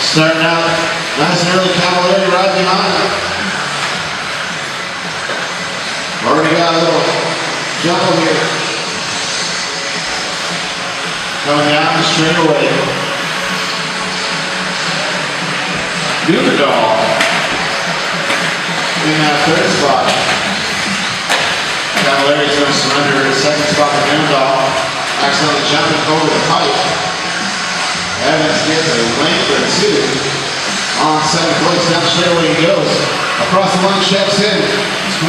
Starting out nice and early, Cavalier right behind him. Already got a little jumble here. Coming down the straightaway. Dugadal in that third spot. Cavalier is going to surrender his second spot to Dugadal. Accidentally jumping over the pipe. Evans gets a length or two. On second place, down the straightaway he goes. Across the line, checks in.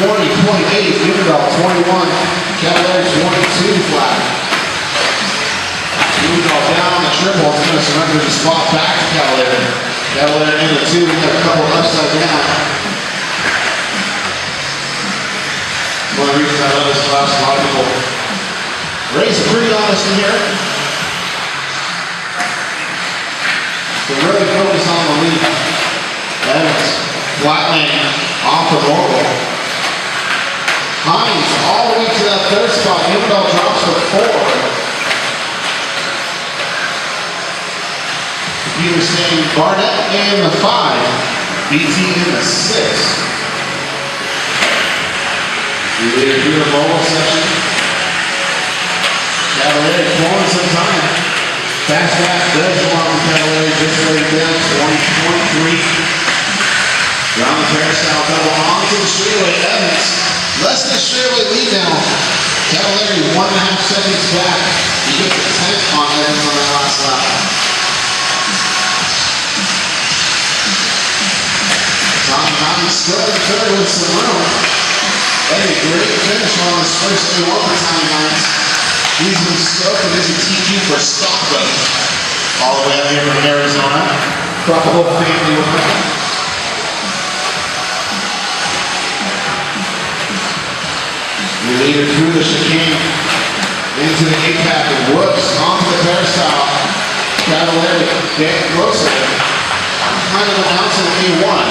20.8, Dugadal 21. Cavalier 22 flat. Dugadal down on the triple. It's going to surrender the spot back to Cavalier. Cavalier in the two. We got a couple upside down. One of the reasons I love this class, a lot of people race pretty honest in here. So really focus on the lead. Evans, flat lane, off the roll. Hines all the way to that third spot. Dugadal drops to 4. Peter saying Barnett in the 5. BT in the 6. We lead through the mobile section. Cavalier pulling some time. Fast lap does belong to Cavalier, just laid down, 20.3. Down the turnstile, double onto the straightaway. Evans, less than a straightaway lead now. Cavalier 1.5 seconds back. He gets a 10th on Evans on that last lap. Tommy still in third with some room. Hey, great finish on his first 2 overtime nights. He's been stoked as a TQ for Stockton. All the way out here from Arizona. Brought the whole family with him. We lead her through the chicane into the 8-pack and whoops onto the peristyle. Cavalier getting closer. Kind of announcing A1.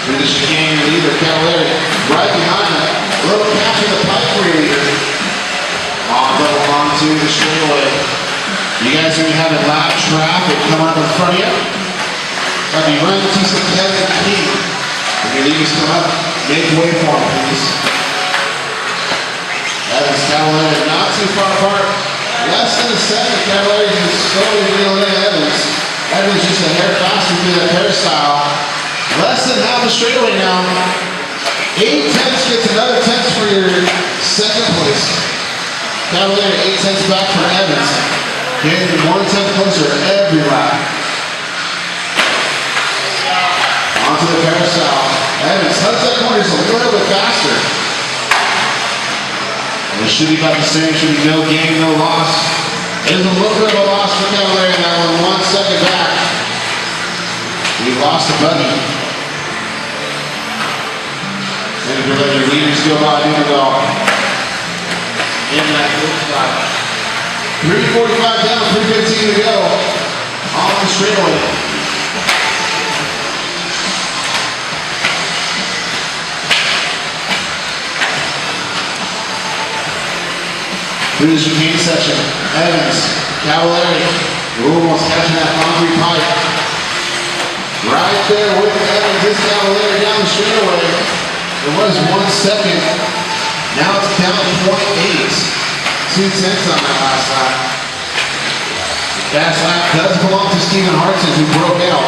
Through the chicane leader, Cavalier right behind him. A little catch in the pipe for your leader. Double onto the straightaway. You guys are going to have a lap traffic come up in front of you. I'll be running to some Kevin King. If your leaders come up, make way for him, please. Evans, Cavalier not too far apart. Less than a second, Cavalier just slowly reeling in Evans. Evans just a hair faster through that hairstyle. Less than half a straightaway now. 8 tenths gets another 10th for your second place. Cavalier 8 tenths back for Evans. Getting 1 tenth closer every lap. Onto the peristyle. Evans hugs that corner just a little bit faster. And it should be about the same. Should be no gain, no loss. It is a little bit of a loss for Cavalier now. 1 second back. We lost the buddy. And if you let your leaders go by, Dugadal in that good spot. 3:45 down, 3:15 to go. On the straightaway. Through the chicane section. Evans, Cavalier, almost catching that concrete pipe. Right there with Evans, this Cavalier down the straightaway. It was 1 second. Now it's down to 0.8. 2 tenths on that last lap. Fast lap does belong to Stephen Hartson, who broke out.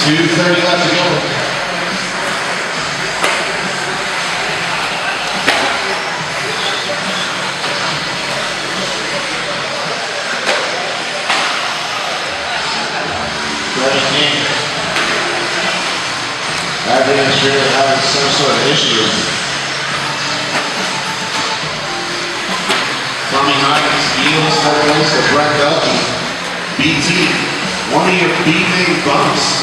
.230 left to go. 17. Evans really having some sort of issue. Tommy Hines yields third place to Brett Belkey. BT, one of your big bumps.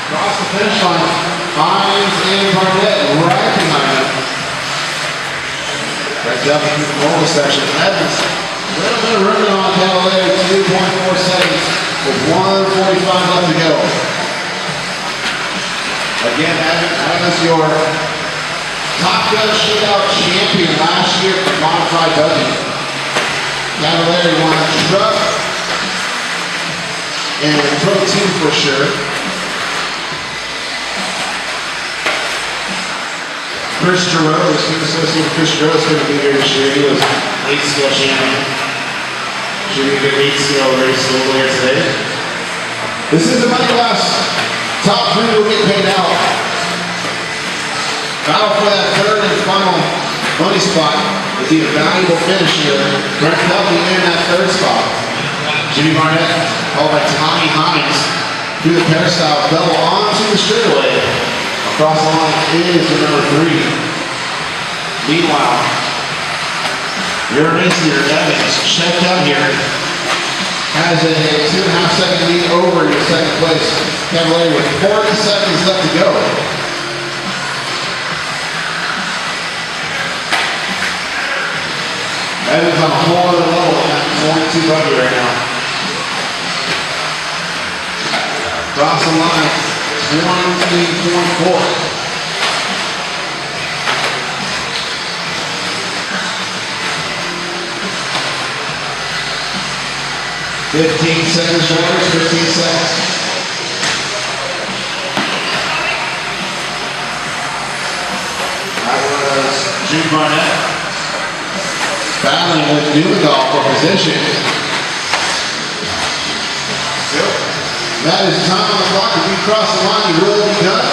Across the finish line, Hines and Barnett right behind him. Brett Belkey through the mobile section. Evans, a little bit of room on Cavalier, 2.4 seconds with 1:45 left to go. Again, Evans, your Top Gun Shootout champion last year for modified buggy. Cavalier won truck and Pro 2 for sure. Chris Giroux, team associate with Chris Giroux, is going to be here this year. He was 8 scale champion. Should be a good 8 scale race over here today. This is the money class. Top 3 will get paid out. Battle for that third and final money spot with the valuable finish here. Brett Belkey in that third spot. Jimmy Barnett, followed by Tommy Hines, through the peristyle, double onto the straightaway. Across the line is the number 3. Meanwhile, your race leader, Evans, checked out here, has a 2.5 second lead over your second place. Cavalier with 40 seconds left to go. Evans on a whole other level on that 22 buggy right now. Across the line, 20.4. Fifteen seconds, drivers, 15 seconds. That was Jim Barnett battling with Newendall for position. That is time on the clock. If you cross the line, you will be done.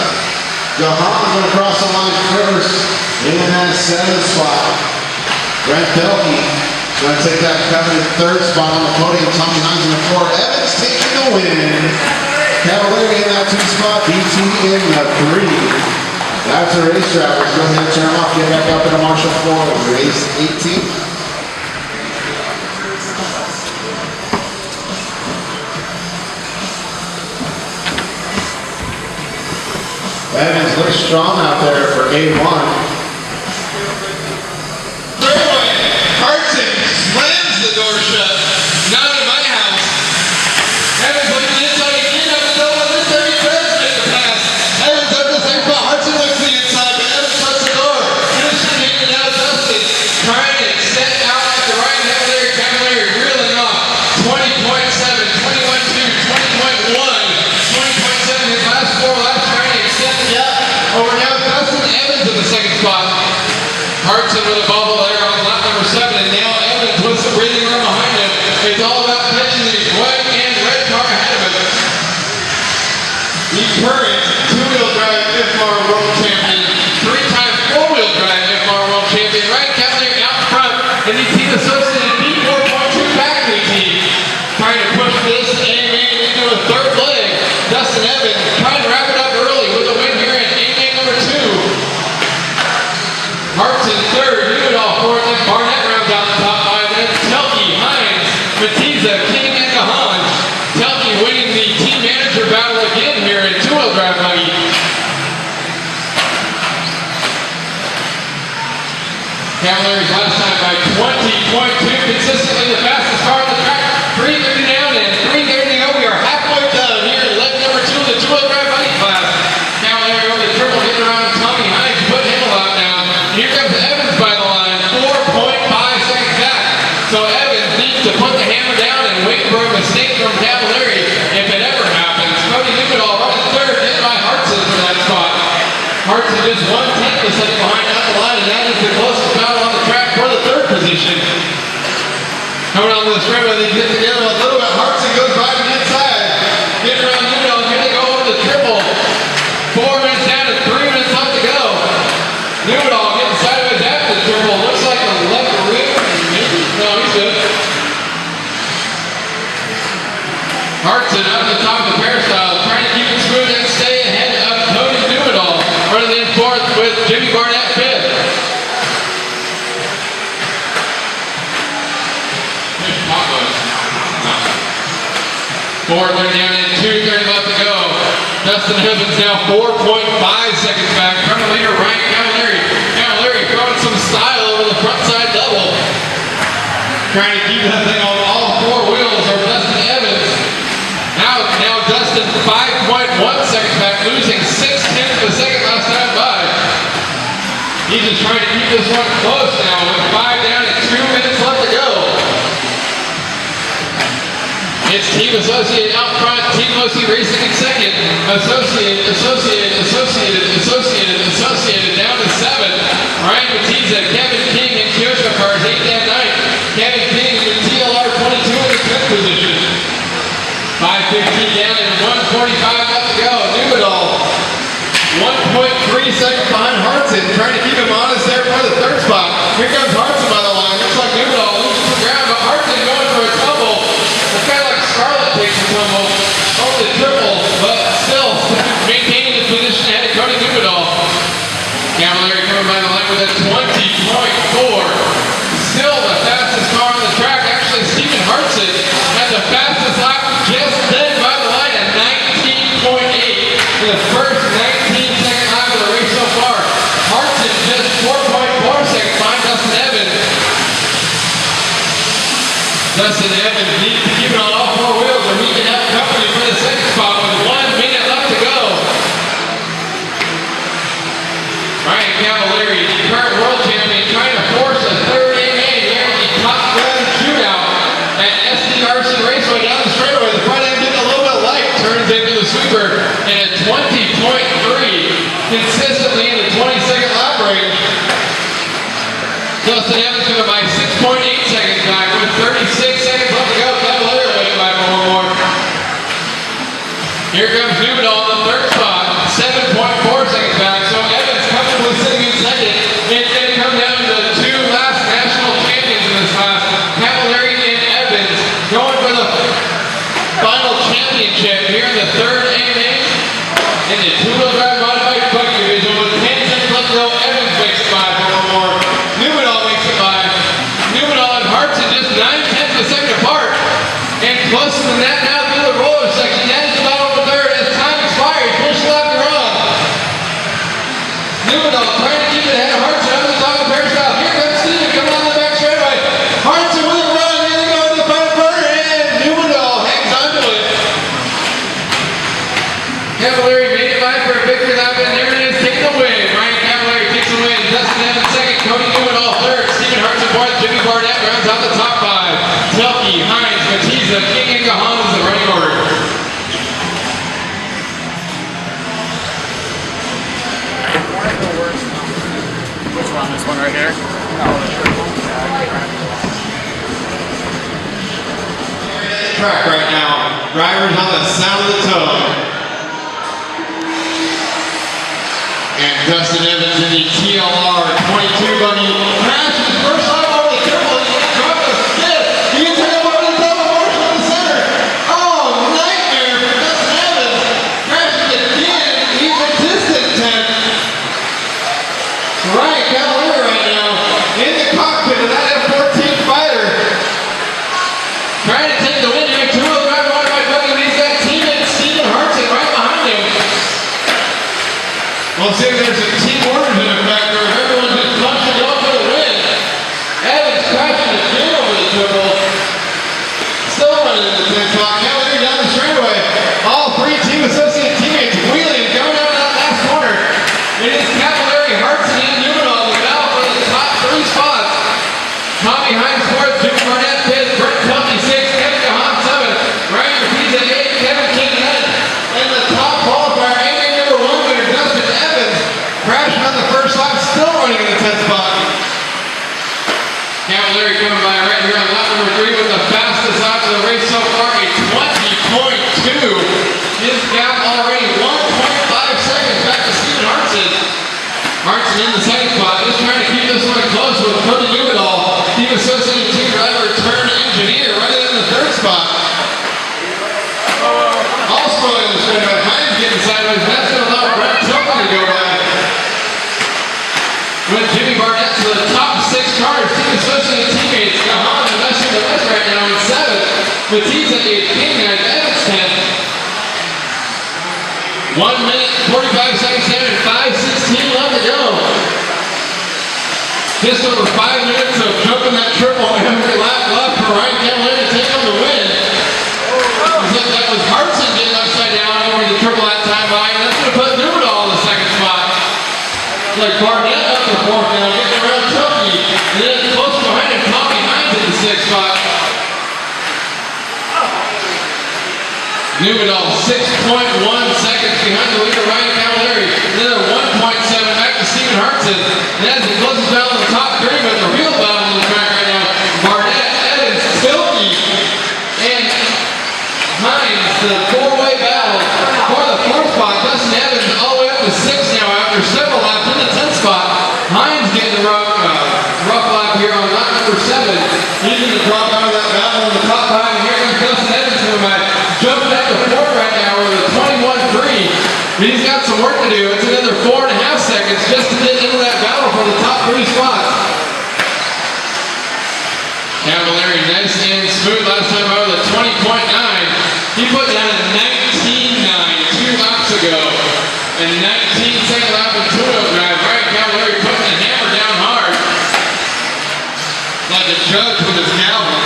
Gahan going to cross the line first in that 7th spot. Brett Belkey going to take that coveted 3rd spot on the podium. Tommy Hines in the 4. Evans taking the win. Cavalier in that 2 spot. BT in the 3. That's the race drivers. Go ahead and turn them off. Get back up in the Marshall 4. Race 18. Evans looks strong out there for A1. Raceway, Hartson slams the door shut. Not in my house. Evans looking inside again. Evans over this time. He does make the pass. Evans up the same spot. Hartson looks to the inside, but Evans shuts the door. Finishes taking it out. Dustin trying to extend out at the right hand there. Cavalier reeling off. 20.7, 21.2, 20.1, 20.7. His last 4 laps trying to extend the gap. Over now, Dustin Evans in the 2nd spot. Hartson with a bubble there on lap number 7, and now Evans with some breathing room behind him. It's all about catching these white and red car ahead of him. The current 2-wheel drive FMAR World Champion, 3-time 4-wheel drive FMAR World Champion, right Cavalier out front, and the team associated B4.2 factory team trying to push this A-main into a 3rd leg. Dustin Evans trying to wrap it up early with a win here in A-main number 2. Hartson 3rd, Newendall 4th, and Barnett rounds out the top 5. Then Telke, Hines, Matiza, King, and Gahan. Telke winning the team manager battle again here in 2-wheel drive buggy. Cavalier's last time by 20.2, consistently the fastest car on the track. 3:30 down and 3:30 to go. We are halfway done here in leg number 2 of the 2-wheel drive buggy class. Cavalier over the triple, getting around Tommy Hines, putting him a lap down. Here comes Evans by the line, 4.5 seconds back. So Evans needs to put the hammer down and wait for a mistake from Cavalier if it ever happens. Cody Newendall running 3rd, hit by Hartson for that spot. Hartson just 1/10 of a second behind out the line, and that is the closest battle on the track for the 3rd position. Coming on the straightaway, they get together a little bit. Hartson goes by to the inside. Getting around Newendall, here they go over the triple. 4 minutes down and 3 minutes left to go. Newendall getting sideways after the triple. Looks like a left rear, maybe. No, he's good. Hartson up the top of the peristyle, trying to keep it smooth and stay ahead of Cody Do-It-All, running in fourth with Jimmy Barnett fifth. Four they're down in 2:30 left to go. Dustin Evans now 4.5 seconds back from the leader Ryan Cavallari. Cavallari throwing some style over the front side double. Trying to keep that thing on all four wheels over Dustin Evans. Now Dustin 5.1 seconds back, losing 6/10 of a second last time by. He's just trying to keep this one close now with 5 down and 2 minutes left to go. It's Team Associated out front, Team Losi racing in second. Associated down to 7. Ryan Batista, Kevin King, and Kyoto cars 8 down 9. Kevin King in TLR 22 in the 10th position. 5:15 down and 1:45 left to go. Do-It-All 1.3 seconds behind Hartson, trying to keep him honest there for the third spot. Here comes Hartson by the line. Looks like Do-It-All loses the ground, but Hartson going for a tumble. It's kind of like Scarlett takes a tumble, over the triple, but still maintaining his position ahead of Cody Do-It-All. Cavallari coming by the line with a 20.4. Still the fastest car on the track. Actually, Stephen Hartson had the fastest lap just then by the line at 19.8 in the first 19-second lap of the race so far. Hartson just 4.4 seconds behind Dustin Evans. Dustin Evans needs to keep it on all four wheels or he can have company for the second spot with 1 minute left to go. Ryan Cavallari, the current world champion, trying to force a third AMA there in the Top Gun Shootout at SDRC Raceway down the straightaway. The front end getting a little bit light, turns into the sweeper, and a 20.3 consistently in the 22nd lap range. Dustin Evans coming by 6.8 seconds back with 36 seconds left to go. Cavallari winning by 4 more. Here comes Do-It-All in the third spot, 7.4 seconds back. So Evans comfortably sitting in second. It's going to come down to the 2 last national champions in this class, Cavallari and Evans, going for the final championship here in the third AMA in the two-wheel drive modified buggy division with 10 seconds left to go. Evans makes it by 4 more. Do-It-All makes it by. Do-It-All and Hartson just 9/10 of a second apart. And closer than that now through the roller section. That is about over third as time expires. Push left and run. Do-It-All trying to keep it ahead of Hartson up the top of the peristyle. Here comes Steven coming on the back straightaway. Hartson with a run. Here they go in the front burner. And Do-It-All hangs onto it. Cavallari made it by for a victory lap. And there it is, taking the win. Ryan Cavallari takes the win. Dustin Evans second. Cody Do-It-All third. Stephen Hartson fourth. Jimmy Barnett rounds out the top 5. Telke, Hines, Batista, King, and Gahan is the running order. Which one? This one right here? No, Track right now. Drivers on the sound of the tone. And Dustin Evans in the TLR 22 buggy crashes first lap over the triple. He dropped a skid. He gets hit up over the double marshal in the center. Oh, nightmare for Dustin Evans. Crashes again. He's a distant 10. Ryan Cavallari right now in the cockpit of that F-14 fighter. Trying to take the win here. Two-wheel drive modified buggy, but he's got teammate Stephen Hartson right behind him. We'll see if there's a team order in effect or if everyone just wants to go for the win. Evans crashing again over the triple. Still running in the 10th spot. Cavallari down the straightaway. All 3 Team Associated teammates wheeling, going out of that last corner. It is Cavallari, Hartson, and Do-It-All in the battle for the top 3 spots. Tommy Hines fourth, Jimmy Barnett fifth, Brent Telke 6th, Kevin Gahan 7th, Ryan Batista 8th, Kevin King 9th, and the top qualifier, AMA number 1 winner, Dustin Evans, crashing on the first lap, still running in the 10th spot. Cavallari coming by right here on lap number 3 with the fastest lap of the race so far, a 20.2. His gap already 1.5 seconds back to Stephen Hartson. Hartson in the second spot, just trying to keep this one close with Cody Do-It-All. Team Associated team driver turned engineer running in the third spot. 1 minute, 45 seconds down, and 5:16 left to go. Just over 5 minutes of jumping that triple every lap left for Ryan Cavalieri to take on the win. Looks like that was Hartson getting upside down over the triple that time by, and that's going to put Newell in the second spot. Like Barnett up the fourth now, getting around Tucky, and then close behind him, Tommy Hines in the sixth spot. Newell 6.1 seconds behind the leader Ryan Cavalieri, another 1.7 back to Stephen Hartson, and as he closes down the top three, but the real battle on the track right now, Barnett, Evans, Tilke, and Hines, the four-way battle for the fourth spot. Dustin Evans all the way up to six now after several laps in the 10th spot. Hines getting the rough lap here on lap number 7. Using the drop out of that battle in the top 5. And here comes Dustin Evans coming back. Jumping up to fourth right now with a 21.3. He's got some work to do. It's another 4.5 seconds just to get into that battle for the top 3 spots. Cavalieri nice and smooth last time out with a 20.9. He put down a 19.9 2 laps ago. And 19-second lap in two-wheel drive. Ryan Cavalieri putting the hammer down hard. Like a judge with his gavel.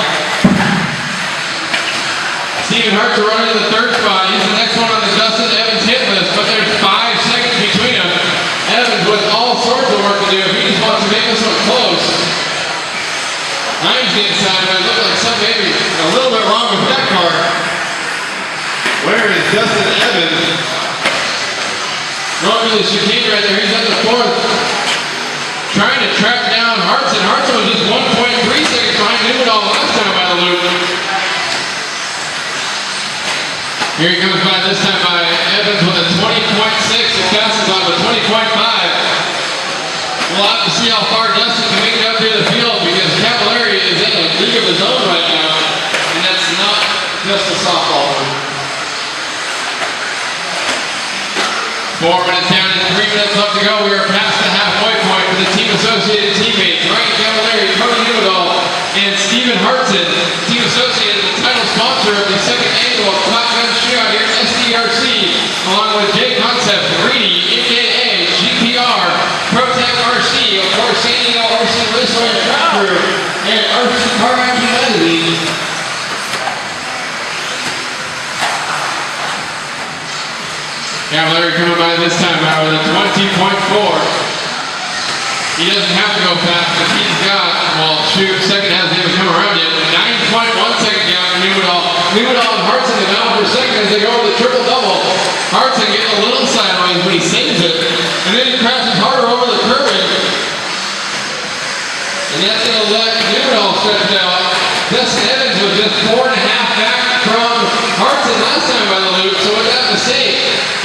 Stephen Hartson running to the third spot. He's the next one on the Dustin Evans hit list, but there's 5 seconds between them. Evans with all sorts of work to do if he just wants to make this one close. Hines getting sideways. Looked like something maybe a little bit wrong with that car. Where is Dustin Evans? Going to the chicane right there. He's at the fourth. Trying to track down Hartson. Hartson was just 1.3 seconds behind Newell last time by the loop. Here he comes by this time by Evans with a 20.6. It passes off a 20.5. We'll have to see how far Dustin can make it up here to the field because Cavalieri is in a league of his own right now. And that's not just a softball. 4 minutes down and 3 minutes left to go. We are past the halfway point for the team associated teammates. Ryan Cavalieri, Cody Newell, and Stephen Hartson. Team associated, the title sponsor of the second annual Top Gun Shootout here at SDRC, along with J Concept, Reedy, AKA, GPR, Protect RC, of course, San Diego RC Raceway Track Crew, and RC Car Action Magazine. Cavalieri coming by this time out with a 20.4. He doesn't have to go fast, but he's got, well, shoot, second hasn't even come around yet. 9.1 second gap for Newell. Newell and Hartson in battle for second as they go over the triple-double. Hartson getting a little sideways, but he saves it. And then he crashes harder over the curving. And that's going to let Newell stretch it out. Dustin Evans was just 4.5 back from Hartson last time by the loop, so with that mistake,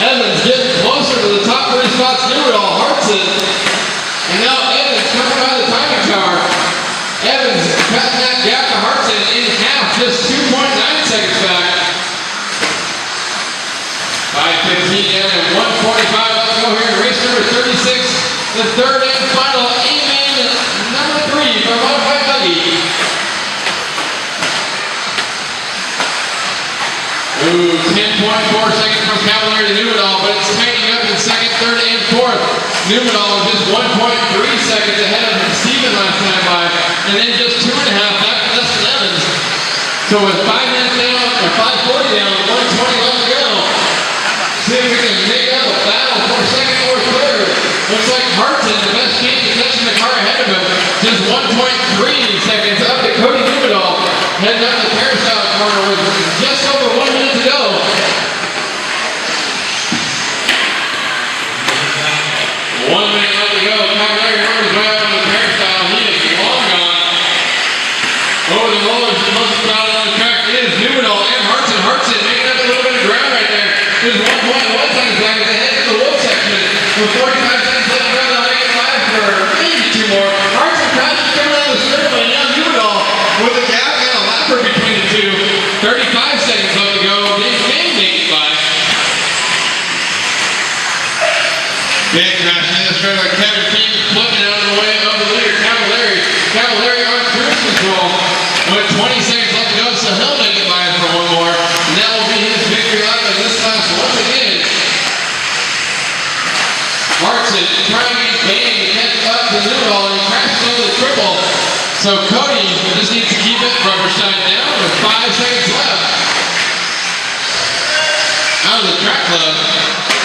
Evans getting closer to the top 3 spots, Newell, Hartson, and now Evans coming by the timing tower. Evans cutting that gap to Hartson in half, just 2.9 seconds back. 5:15 down and 1:45 left to go here in race number 36, the third and final A-main number 3 for Modified Buggy. Ooh, 10.4 seconds from Cavalieri to Newell, but it's tightening up in second, third, and fourth. Newell just 1.3 seconds ahead of Steven last time by, and then just 2.5 back to Dustin Evans. So with 5 minutes down, or 5:40 down, 1:20 left to go. See if we can make up a battle for second or third. Looks like Hartson, the best chance of catching the car ahead of him, just 1.3 seconds up to Cody Newell, heading up the carousel corner with just over 1 minute to go. 1 minute left to go. Cavalieri runs way up on the carousel. He is long gone. Over the rollers, the most crowded on the track is Newell and Hartson. Hartson making up a little bit of ground right there. Just 1.1 seconds back at the head of the low section. With 45 seconds left to go, they'll make it 5 for maybe 2 more. Hartson crashes coming out of the straightaway. Now Newell with a gap and a lapper between the two. 35 seconds left to go. They may make it 5. Big crash in the straightaway. Kevin King flipping out of the way of the leader, Cavalieri. Cavalieri on cruise control with 20 seconds left to go, so he'll make it by for 1 more. And that will be his victory lap in this class once again. So Cody just needs to keep it rubber side down with 5 seconds left. Out of the track club.